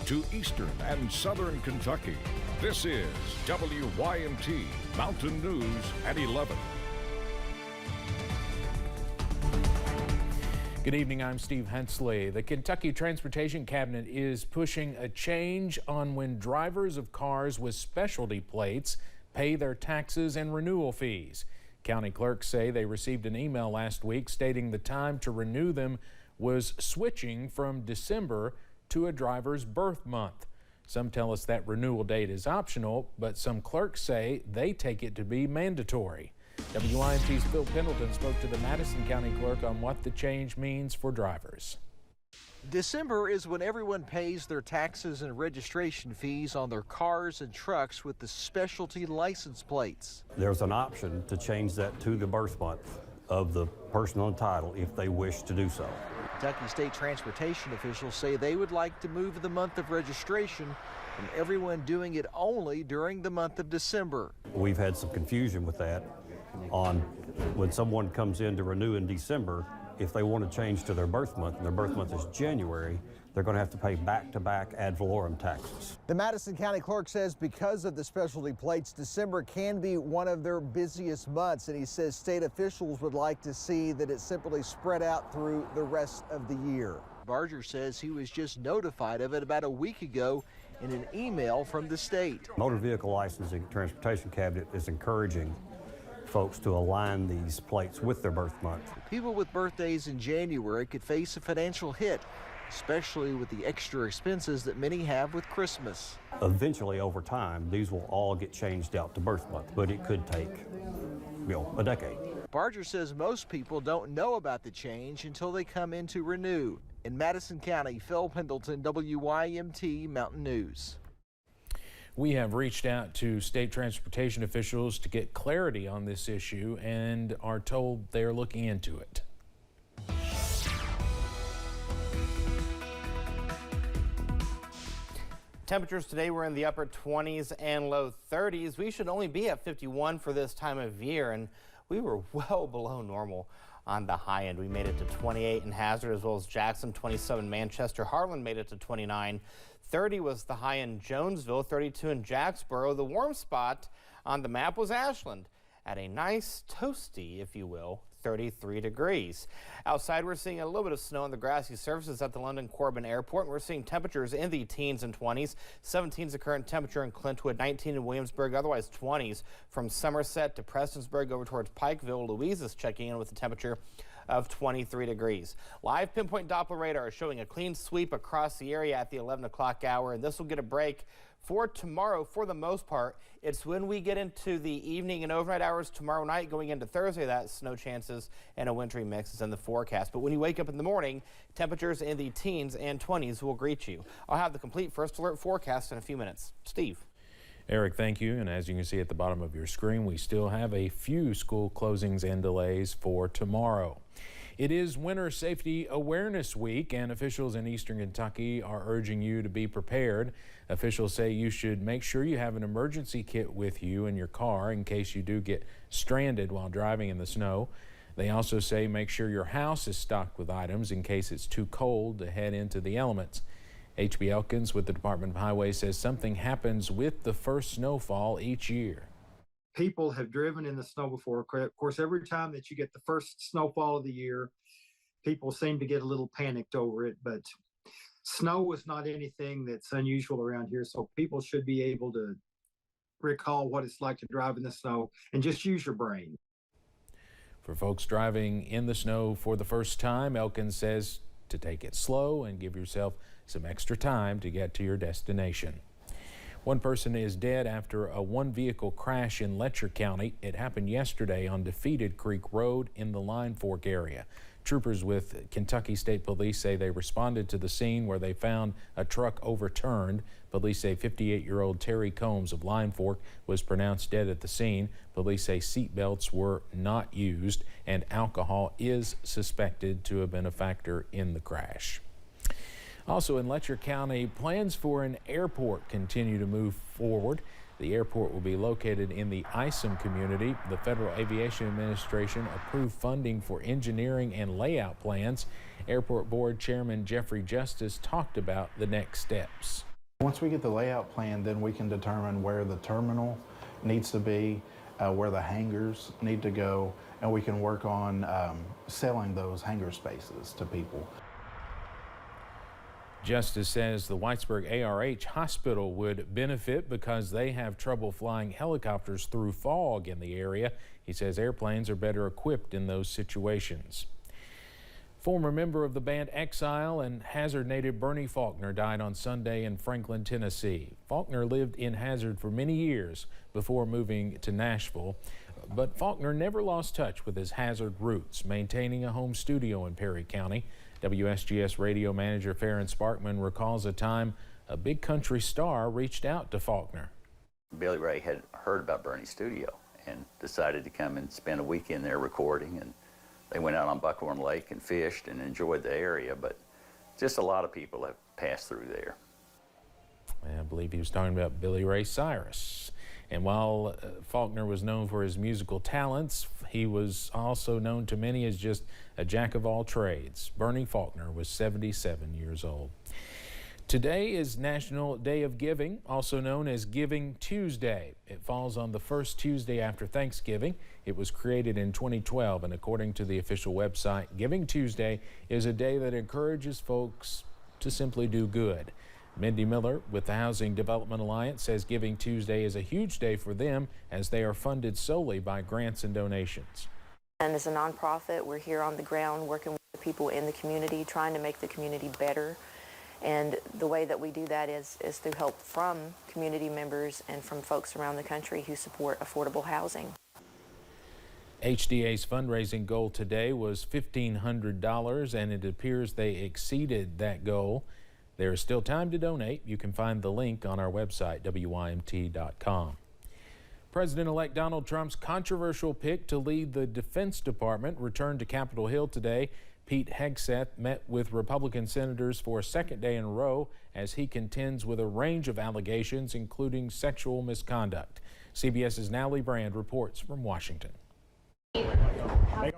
to eastern and southern Kentucky. This is WYMT Mountain News at 11. Good evening, I'm Steve Hensley. The Kentucky Transportation Cabinet is pushing a change on when drivers of cars with specialty plates pay their taxes and renewal fees. County clerks say they received an email last week stating the time to renew them was switching from December to a driver's birth month. Some tell us that renewal date is optional, but some clerks say they take it to be mandatory. WYMT's Phil Pendleton spoke to the Madison County clerk on what the change means for drivers. December is when everyone pays their taxes and registration fees on their cars and trucks with the specialty license plates. There's an option to change that to the birth month of the person on title if they wish to do so. Kentucky State Transportation officials say they would like to move the month of registration from everyone doing it only during the month of December. We've had some confusion with that on when someone comes in to renew in December. If they want to change to their birth month, and their birth month is January, they're going to have to pay back-to-back ad valorem taxes. The Madison County clerk says because of the specialty plates, December can be one of their busiest months, and he says state officials would like to see that it's simply spread out through the rest of the year. Barger says he was just notified of it about a week ago in an email from the state. Motor Vehicle Licensing Transportation Cabinet is encouraging folks to align these plates with their birth month. People with birthdays in January could face a financial hit, especially with the extra expenses that many have with Christmas. Eventually, over time, these will all get changed out to birth month, but it could take, a decade. Barger says most people don't know about the change until they come in to renew. In Madison County, Phil Pendleton, WYMT Mountain News. We have reached out to state transportation officials to get clarity on this issue and are told they're looking into it. Temperatures today were in the upper 20s and low 30s. We should only be at 51 for this time of year, and we were well below normal on the high end. We made it to 28 in Hazard, as well as Jackson, 27 Manchester. Harlan made it to 29. 30 was the high in Jonesville, 32 in Jacksboro. The warm spot on the map was Ashland at a nice toasty, if you will, 33 degrees. Outside, we're seeing a little bit of snow on the grassy surfaces at the London Corbin Airport. We're seeing temperatures in the teens and 20s. 17 is the current temperature in Clintwood, 19 in Williamsburg, otherwise 20s from Somerset to Prestonsburg over towards Pikeville. Louise is checking in with a temperature of 23 degrees. Live pinpoint Doppler radar is showing a clean sweep across the area at the 11 o'clock hour, and this will get a break for tomorrow for the most part. It's when we get into the evening and overnight hours tomorrow night going into Thursday that snow chances and a wintry mix is in the forecast. But when you wake up in the morning, temperatures in the teens and 20s will greet you. I'll have the complete first alert forecast in a few minutes. Steve. Eric, thank you. And as you can see at the bottom of your screen, we still have a few school closings and delays for tomorrow. It is Winter Safety Awareness Week, and officials in eastern Kentucky are urging you to be prepared. Officials say you should make sure you have an emergency kit with you in your car in case you do get stranded while driving in the snow. They also say make sure your house is stocked with items in case it's too cold to head into the elements. H.B. Elkins with the Department of Highways says something happens with the first snowfall each year. People have driven in the snow before. Of course, every time that you get the first snowfall of the year, people seem to get a little panicked over it, but snow is not anything that's unusual around here, so people should be able to recall what it's like to drive in the snow and just use your brain. For folks driving in the snow for the first time, Elkins says to take it slow and give yourself some extra time to get to your destination. One person is dead after a one-vehicle crash in Letcher County. It happened yesterday on Defeated Creek Road in the Line Fork area. Troopers with Kentucky State Police say they responded to the scene where they found a truck overturned. Police say 58-year-old Terry Combs of Line Fork was pronounced dead at the scene. Police say seatbelts were not used and alcohol is suspected to have been a factor in the crash. Also in Letcher County, plans for an airport continue to move forward. The airport will be located in the Isom community. The Federal Aviation Administration approved funding for engineering and layout plans. Airport Board Chairman Jeffrey Justice talked about the next steps. Once we get the layout plan, then we can determine where the terminal needs to be, where the hangars need to go, and we can work on selling those hangar spaces to people. Justice says the Whitesburg ARH Hospital would benefit because they have trouble flying helicopters through fog in the area. He says airplanes are better equipped in those situations. Former member of the band Exile and Hazard native Bernie Faulkner died on Sunday in Franklin, Tennessee. Faulkner lived in Hazard for many years before moving to Nashville, but Faulkner never lost touch with his Hazard roots, maintaining a home studio in Perry County. WSGS radio manager Farron Sparkman recalls a time a big country star reached out to Faulkner. Billy Ray had heard about Bernie's studio and decided to come and spend a weekend there recording, and they went out on Buckhorn Lake and fished and enjoyed the area, but just a lot of people have passed through there. I believe he was talking about Billy Ray Cyrus. And while Faulkner was known for his musical talents, he was also known to many as just a jack of all trades. Bernie Faulkner was 77 years old. Today is National Day of Giving, also known as Giving Tuesday. It falls on the first Tuesday after Thanksgiving. It was created in 2012, and according to the official website, Giving Tuesday is a day that encourages folks to simply do good. Mindy Miller with the Housing Development Alliance says Giving Tuesday is a huge day for them as they are funded solely by grants and donations. And as a nonprofit, we're here on the ground working with the people in the community, trying to make the community better. And the way that we do that is through help from community members and from folks around the country who support affordable housing. HDA's fundraising goal today was $1,500, and it appears they exceeded that goal. There is still time to donate. You can find the link on our website, WYMT.com. President-elect Donald Trump's controversial pick to lead the Defense Department returned to Capitol Hill today. Pete Hegseth met with Republican senators for a second day in a row as he contends with a range of allegations, including sexual misconduct. CBS's Natalie Brand reports from Washington.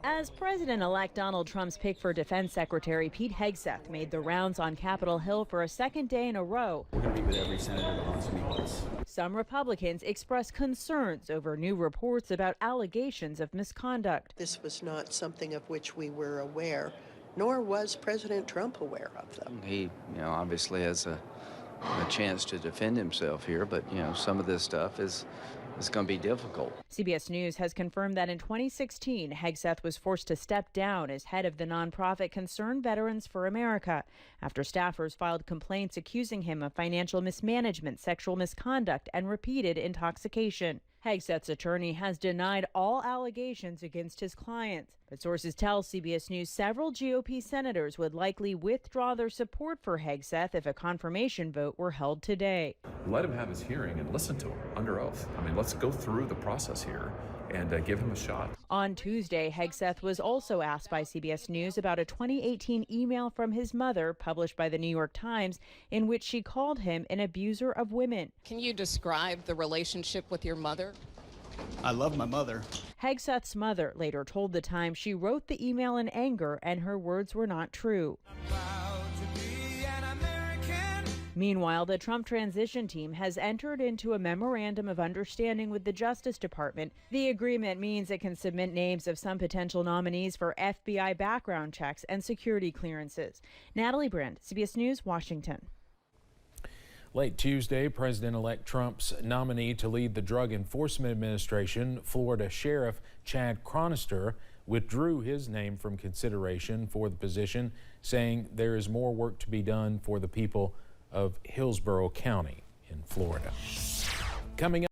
As President-elect Donald Trump's pick for Defense Secretary, Pete Hegseth made the rounds on Capitol Hill for a second day in a row. We're going to meet with every senator that wants to meet with us. Some Republicans expressed concerns over new reports about allegations of misconduct. This was not something of which we were aware, nor was President Trump aware of them. He, obviously has a chance to defend himself here, but, some of this stuff is going to be difficult. CBS News has confirmed that in 2016, Hegseth was forced to step down as head of the nonprofit Concerned Veterans for America after staffers filed complaints accusing him of financial mismanagement, sexual misconduct, and repeated intoxication. Hegseth's attorney has denied all allegations against his clients, but sources tell CBS News several GOP senators would likely withdraw their support for Hegseth if a confirmation vote were held today. Let him have his hearing and listen to him under oath. I mean, let's go through the process here and give him a shot. On Tuesday, Hegseth was also asked by CBS News about a 2018 email from his mother published by the New York Times in which she called him an abuser of women. Can you describe the relationship with your mother? I love my mother. Hegseth's mother later told the Times she wrote the email in anger and her words were not true. Meanwhile, the Trump transition team has entered into a memorandum of understanding with the Justice Department. The agreement means it can submit names of some potential nominees for FBI background checks and security clearances. Natalie Brand, CBS News, Washington. Late Tuesday, President-elect Trump's nominee to lead the Drug Enforcement Administration, Florida Sheriff Chad Chronister, withdrew his name from consideration for the position, saying there is more work to be done for the people of Hillsborough County in Florida. Coming up.